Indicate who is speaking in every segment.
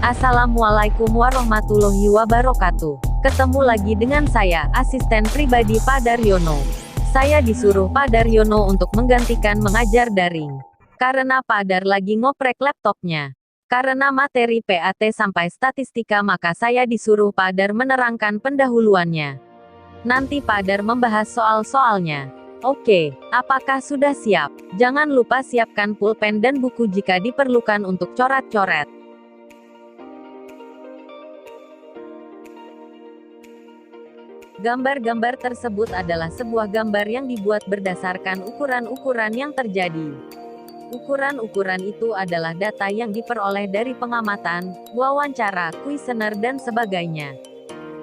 Speaker 1: Assalamualaikum warahmatullahi wabarakatuh. Ketemu lagi dengan saya, asisten pribadi Pak Daryono. Saya disuruh Pak Daryono untuk menggantikan mengajar daring. Karena Pak Dar lagi ngoprek laptopnya. Karena materi PAT sampai statistika maka saya disuruh Pak Dar menerangkan pendahuluannya. Nanti Pak Dar membahas soal-soalnya. Oke, apakah sudah siap? Jangan lupa siapkan pulpen dan buku jika diperlukan untuk coret-coret. Gambar-gambar tersebut adalah sebuah gambar yang dibuat berdasarkan ukuran-ukuran yang terjadi. Ukuran-ukuran itu adalah data yang diperoleh dari pengamatan, wawancara, kuesioner dan sebagainya.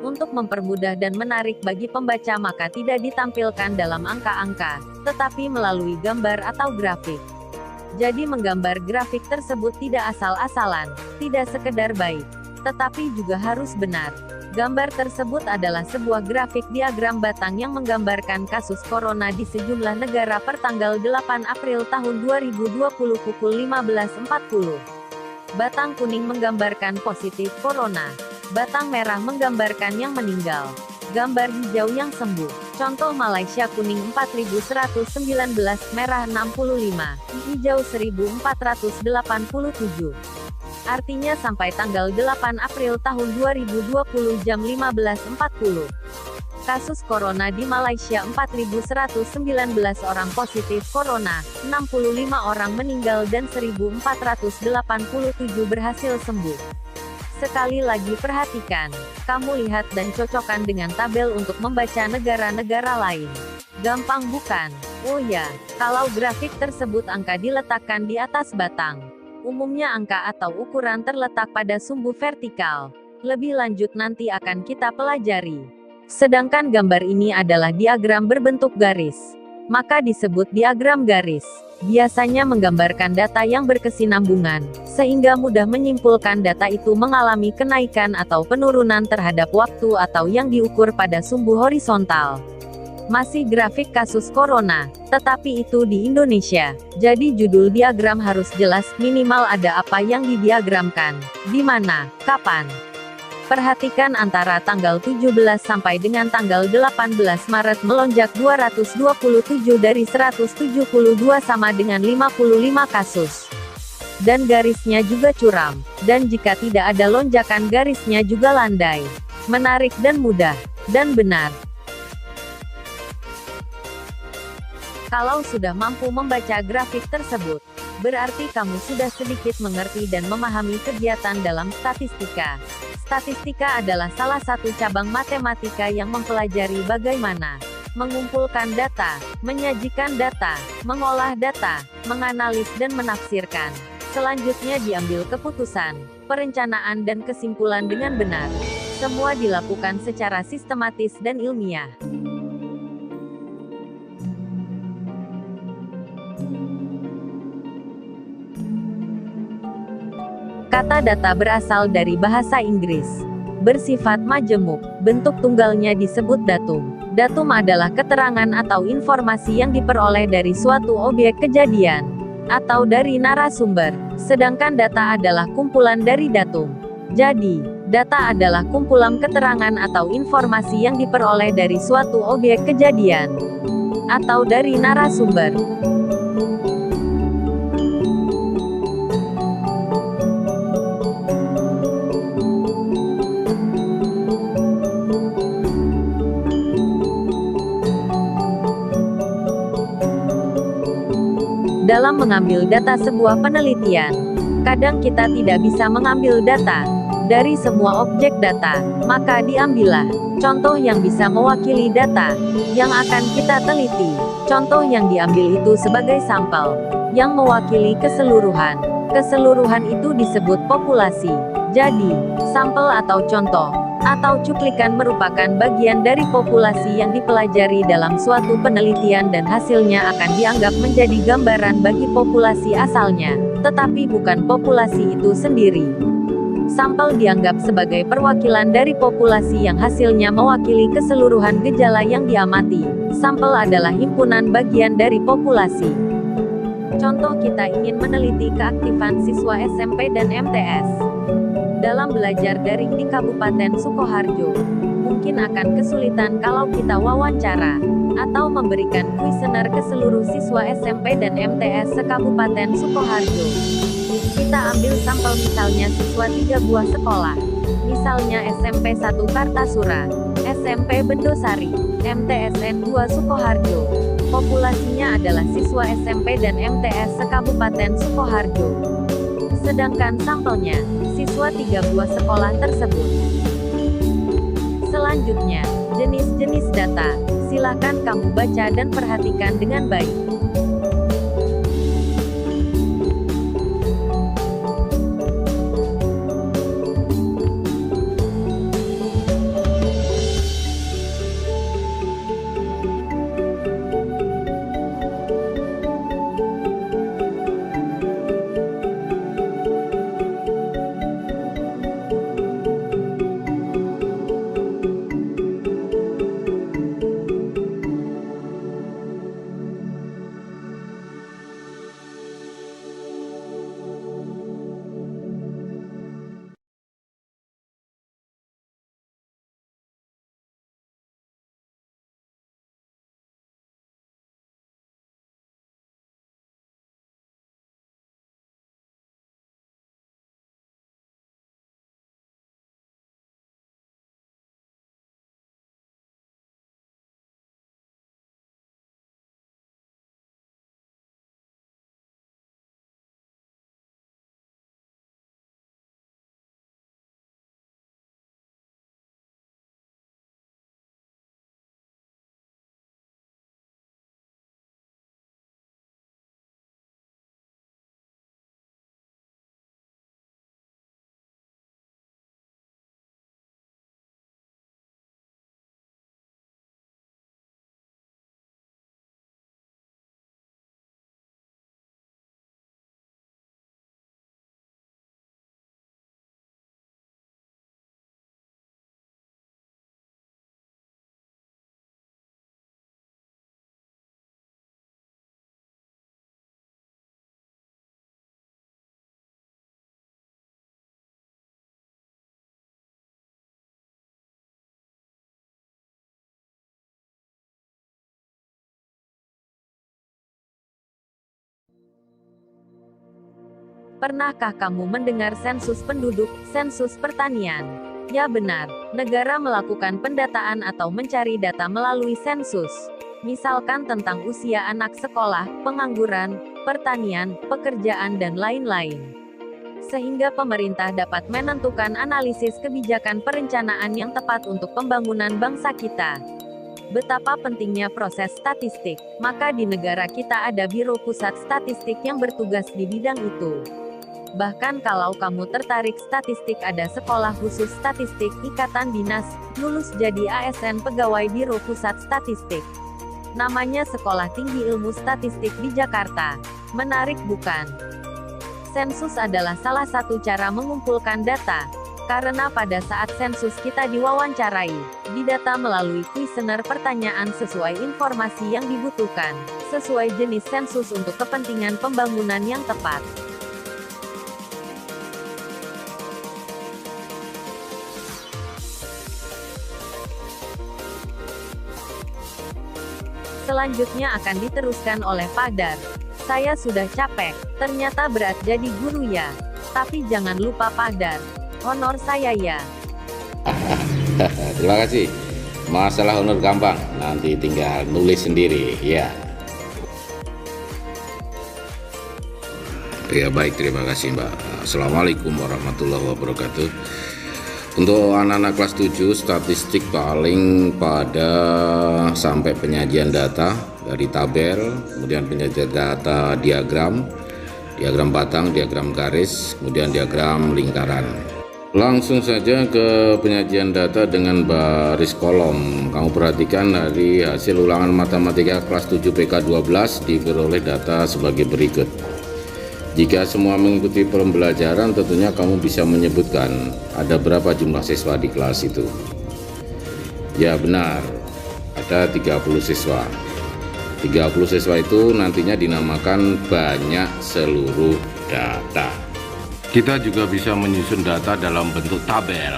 Speaker 1: Untuk mempermudah dan menarik bagi pembaca maka tidak ditampilkan dalam angka-angka, tetapi melalui gambar atau grafik. Jadi menggambar grafik tersebut tidak asal-asalan, tidak sekedar baik, tetapi juga harus benar. Gambar tersebut adalah sebuah grafik diagram batang yang menggambarkan kasus corona di sejumlah negara per tanggal 8 April tahun 2020 pukul 15.40. Batang kuning menggambarkan positif corona. Batang merah menggambarkan yang meninggal. Gambar hijau yang sembuh. Contoh Malaysia kuning 4119, merah 65, hijau 1487. Artinya sampai tanggal 8 April tahun 2020 jam 15.40. Kasus corona di Malaysia 4119 orang positif corona, 65 orang meninggal dan 1487 berhasil sembuh. Sekali lagi perhatikan, kamu lihat dan cocokkan dengan tabel untuk membaca negara-negara lain. Gampang bukan? Oh ya, kalau grafik tersebut angka diletakkan di atas batang. Umumnya angka atau ukuran terletak pada sumbu vertikal. Lebih lanjut nanti akan kita pelajari. Sedangkan gambar ini adalah diagram berbentuk garis. Maka disebut diagram garis. Biasanya menggambarkan data yang berkesinambungan, sehingga mudah menyimpulkan data itu mengalami kenaikan atau penurunan terhadap waktu atau yang diukur pada sumbu horizontal. Masih grafik kasus corona, tetapi itu di Indonesia. Jadi judul diagram harus jelas, minimal ada apa yang didiagramkan, di mana, kapan. Perhatikan antara tanggal 17 sampai dengan tanggal 18 Maret melonjak 227 dari 172 sama dengan 55 kasus. Dan garisnya juga curam, dan jika tidak ada lonjakan garisnya juga landai. Menarik dan mudah, dan benar. Kalau sudah mampu membaca grafik tersebut, berarti kamu sudah sedikit mengerti dan memahami kegiatan dalam statistika. Statistika adalah salah satu cabang matematika yang mempelajari bagaimana mengumpulkan data, menyajikan data, mengolah data, menganalisis dan menafsirkan. Selanjutnya diambil keputusan, perencanaan dan kesimpulan dengan benar. Semua dilakukan secara sistematis dan ilmiah. Kata data berasal dari bahasa Inggris. Bersifat majemuk, bentuk tunggalnya disebut datum. Datum adalah keterangan atau informasi yang diperoleh dari suatu objek kejadian, atau dari narasumber. Sedangkan data adalah kumpulan dari datum. Jadi, data adalah kumpulan keterangan atau informasi yang diperoleh dari suatu objek kejadian, atau dari narasumber. Dalam mengambil data sebuah penelitian, kadang kita tidak bisa mengambil data dari semua objek data, maka diambillah contoh yang bisa mewakili data yang akan kita teliti. Contoh yang diambil itu sebagai sampel yang mewakili keseluruhan. Keseluruhan itu disebut populasi. Jadi, sampel atau contoh atau cuplikan merupakan bagian dari populasi yang dipelajari dalam suatu penelitian dan hasilnya akan dianggap menjadi gambaran bagi populasi asalnya, tetapi bukan populasi itu sendiri. Sampel dianggap sebagai perwakilan dari populasi yang hasilnya mewakili keseluruhan gejala yang diamati. Sampel adalah himpunan bagian dari populasi. Contoh kita ingin meneliti keaktifan siswa SMP dan MTS. dalam belajar daring di Kabupaten Sukoharjo. Mungkin akan kesulitan kalau kita wawancara atau memberikan kuesioner ke seluruh siswa SMP dan MTS se-Kabupaten Sukoharjo. Kita ambil sampel misalnya siswa 3 buah sekolah. Misalnya SMP 1 Kartasura, SMP Bendosari, MTSN 2 Sukoharjo. Populasinya adalah siswa SMP dan MTS se-Kabupaten Sukoharjo. Sedangkan sampelnya, siswa 3 buah sekolah tersebut. Selanjutnya, jenis-jenis data. Silakan kamu baca dan perhatikan dengan baik. Pernahkah kamu mendengar sensus penduduk, sensus pertanian? Ya benar, negara melakukan pendataan atau mencari data melalui sensus. Misalkan tentang usia anak sekolah, pengangguran, pertanian, pekerjaan dan lain-lain. Sehingga pemerintah dapat menentukan analisis kebijakan perencanaan yang tepat untuk pembangunan bangsa kita. Betapa pentingnya proses statistik, maka di negara kita ada Biro Pusat Statistik yang bertugas di bidang itu. Bahkan kalau kamu tertarik statistik ada sekolah khusus statistik Ikatan Dinas, lulus jadi ASN pegawai Biro Pusat Statistik. Namanya Sekolah Tinggi Ilmu Statistik di Jakarta. Menarik bukan? Sensus adalah salah satu cara mengumpulkan data. Karena pada saat sensus kita diwawancarai, didata melalui kuesioner pertanyaan sesuai informasi yang dibutuhkan, sesuai jenis sensus untuk kepentingan pembangunan yang tepat. Selanjutnya akan diteruskan oleh Pak Dar. Saya sudah capek, ternyata berat jadi guru ya. Tapi jangan lupa Pak Dar, honor saya ya.
Speaker 2: Terima kasih. Masalah honor gampang, nanti tinggal nulis sendiri ya. Ya baik, terima kasih Mbak. Assalamualaikum warahmatullahi wabarakatuh. Untuk anak-anak kelas 7, statistik paling pada sampai penyajian data dari tabel, kemudian penyajian data diagram batang, diagram garis, kemudian diagram lingkaran. Langsung saja ke penyajian data dengan baris kolom. Kamu perhatikan dari hasil ulangan matematika kelas 7 PK 12 diperoleh data sebagai berikut. Jika semua mengikuti pembelajaran, tentunya kamu bisa menyebutkan ada berapa jumlah siswa di kelas itu. Ya benar, ada 30 siswa. 30 siswa itu nantinya dinamakan banyak seluruh data. Kita juga bisa menyusun data dalam bentuk tabel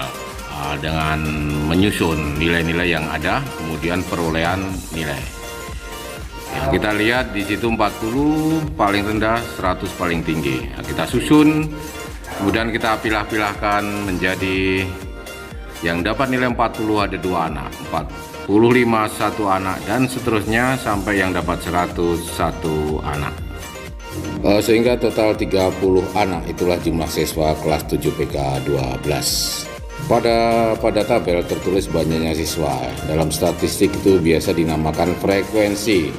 Speaker 2: dengan menyusun nilai-nilai yang ada, kemudian perolehan nilai. Yang kita lihat di situ 40 paling rendah, 100 paling tinggi. Nah, kita susun, kemudian kita pilah-pilahkan menjadi yang dapat nilai 40 ada 2 anak, 45 1 anak, dan seterusnya sampai yang dapat 101 anak. Sehingga total 30 anak, itulah jumlah siswa kelas 7 PK 12. Pada tabel tertulis banyaknya siswa. Dalam statistik itu biasa dinamakan frekuensi.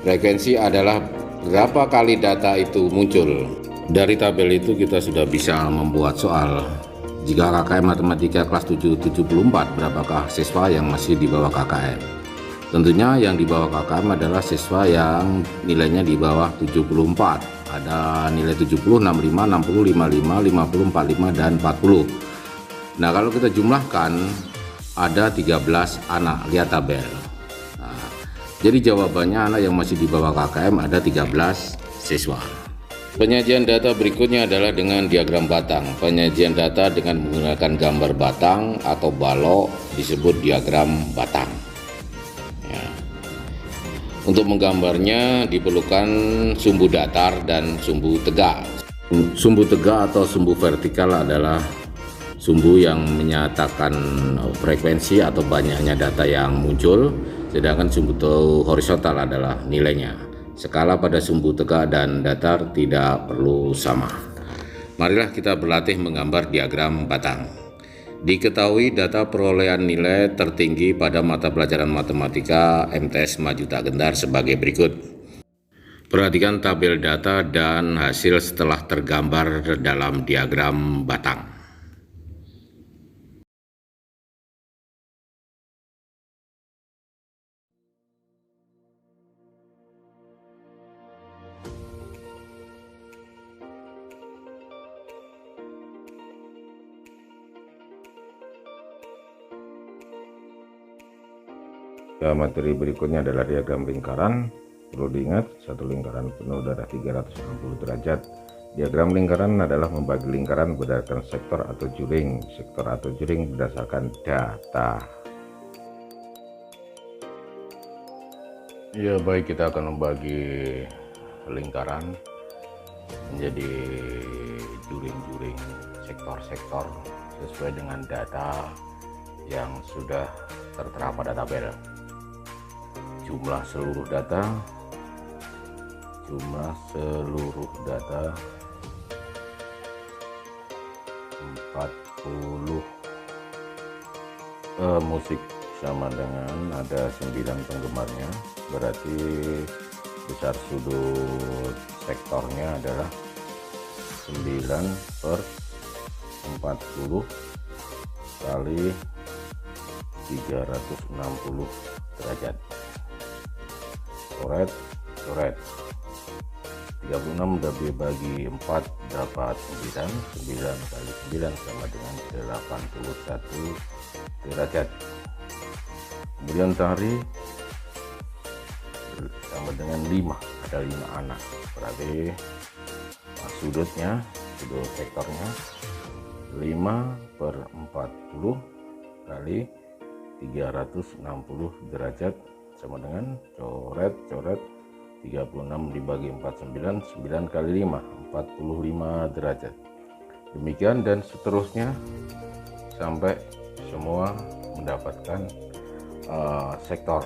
Speaker 2: Frekuensi adalah berapa kali data itu muncul. Dari tabel itu kita sudah bisa membuat soal. Jika KKM Matematika kelas 7 74, berapakah siswa yang masih di bawah KKM? Tentunya yang di bawah KKM adalah siswa yang nilainya di bawah 74. Ada nilai 70, 65, 60, 55, 50, 45, dan 40. Nah, kalau kita jumlahkan ada 13 anak, lihat tabel. Nah, jadi jawabannya anak yang masih di bawah KKM ada 13 siswa. Penyajian data berikutnya adalah dengan diagram batang. Penyajian data dengan menggunakan gambar batang atau balok disebut diagram batang. Untuk menggambarnya diperlukan sumbu datar dan sumbu tegak. Sumbu tegak atau sumbu vertikal adalah sumbu yang menyatakan frekuensi atau banyaknya data yang muncul, sedangkan sumbu horizontal adalah nilainya. Skala pada sumbu tegak dan datar tidak perlu sama. Marilah kita berlatih menggambar diagram batang. Diketahui data perolehan nilai tertinggi pada mata pelajaran matematika MTS Maju Tak Gentar sebagai berikut. Perhatikan tabel data dan hasil setelah tergambar dalam diagram batang. Materi berikutnya adalah diagram lingkaran. Perlu diingat, satu lingkaran penuh adalah 360 derajat. Diagram lingkaran adalah membagi lingkaran berdasarkan sektor atau juring. Sektor atau juring berdasarkan data. Ya, baik, kita akan membagi lingkaran menjadi juring-juring, sektor-sektor sesuai dengan data yang sudah tertera pada tabel. Jumlah seluruh data 40. Musik sama dengan ada 9 penggemarnya, berarti besar sudut sektornya adalah 9/40 kali 360 derajat. Coret 36 dibagi 4 dapat 9 kali 9 sama dengan 81 derajat. Kemudian tarik sama dengan 5, ada 5 anak, berarti sudutnya, sudut sektornya 5/40 kali 360 derajat sama dengan coret 36 dibagi 4 9 kali 5 45 derajat. Demikian dan seterusnya sampai semua mendapatkan sektor.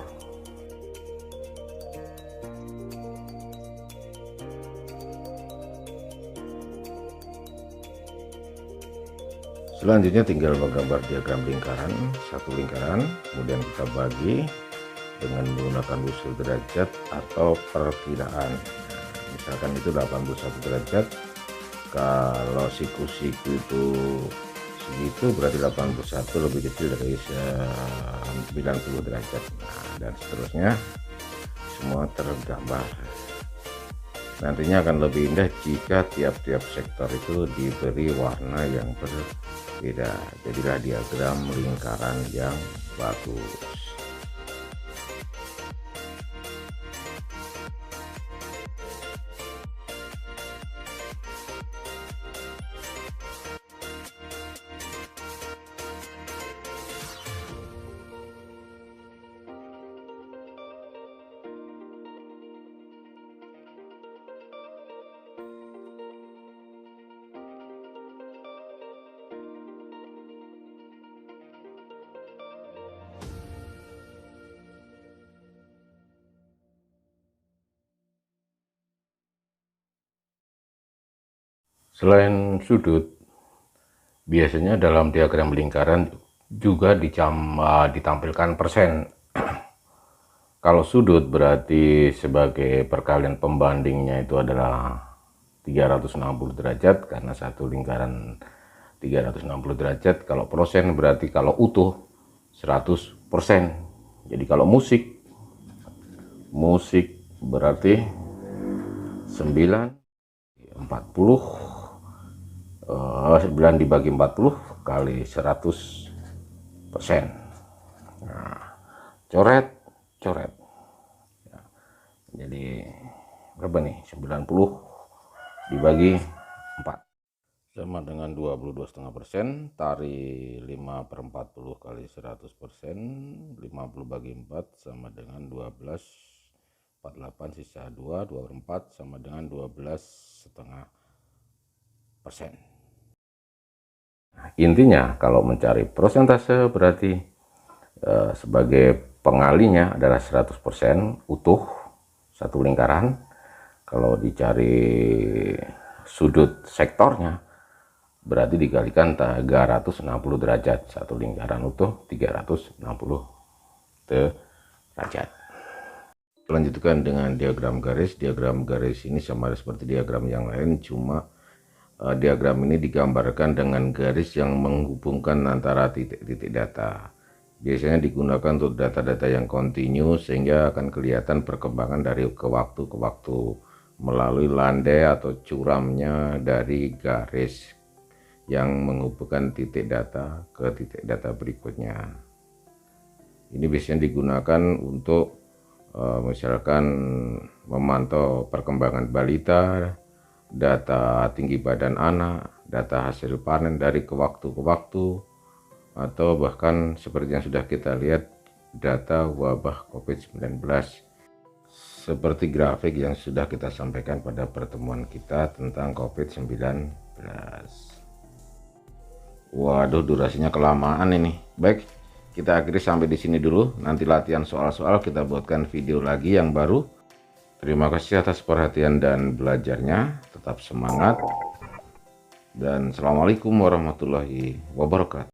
Speaker 2: Selanjutnya tinggal menggambar diagram lingkaran, satu lingkaran, kemudian kita bagi dengan menggunakan usul derajat atau perkiraan. Misalkan itu 81 derajat, kalau siku-siku itu segitu berarti 81 lebih kecil dari 90 derajat. Nah, dan seterusnya semua tergambar. Nantinya akan lebih indah jika tiap-tiap sektor itu diberi warna yang berbeda. Jadilah diagram lingkaran yang bagus. Selain sudut, biasanya dalam diagram lingkaran juga ditampilkan persen. Kalau sudut berarti sebagai perkalian pembandingnya itu adalah 360 derajat, karena satu lingkaran 360 derajat. Kalau persen berarti kalau utuh 100%. Jadi kalau musik berarti 9 dibagi 40 kali 100%. Nah, coret. Jadi berapa nih? 90 dibagi 4 sama dengan 22,5%. Tari 5/40 kali 100%, 50 bagi 4 sama dengan 12,48, sisa 2/4 sama dengan 12,5%. Intinya kalau mencari persentase berarti sebagai pengalinya adalah 100% utuh satu lingkaran. Kalau dicari sudut sektornya berarti dikalikan 360 derajat. Satu lingkaran utuh 360 derajat. Lanjutkan dengan diagram garis. Diagram garis ini sama seperti diagram yang lain, cuma diagram ini digambarkan dengan garis yang menghubungkan antara titik-titik data. Biasanya digunakan untuk data-data yang kontinu, sehingga akan kelihatan perkembangan dari ke waktu ke waktu melalui landai atau curamnya dari garis yang menghubungkan titik data ke titik data berikutnya. Ini biasanya digunakan untuk misalkan memantau perkembangan balita, data tinggi badan anak, data hasil panen dari ke waktu ke waktu, atau bahkan seperti yang sudah kita lihat data wabah COVID-19 seperti grafik yang sudah kita sampaikan pada pertemuan kita tentang COVID-19. Waduh, durasinya kelamaan ini. Baik, kita akhiri sampai di sini dulu. Nanti latihan soal-soal kita buatkan video lagi yang baru. Terima kasih atas perhatian dan belajarnya. Tetap semangat. Dan assalamualaikum warahmatullahi wabarakatuh.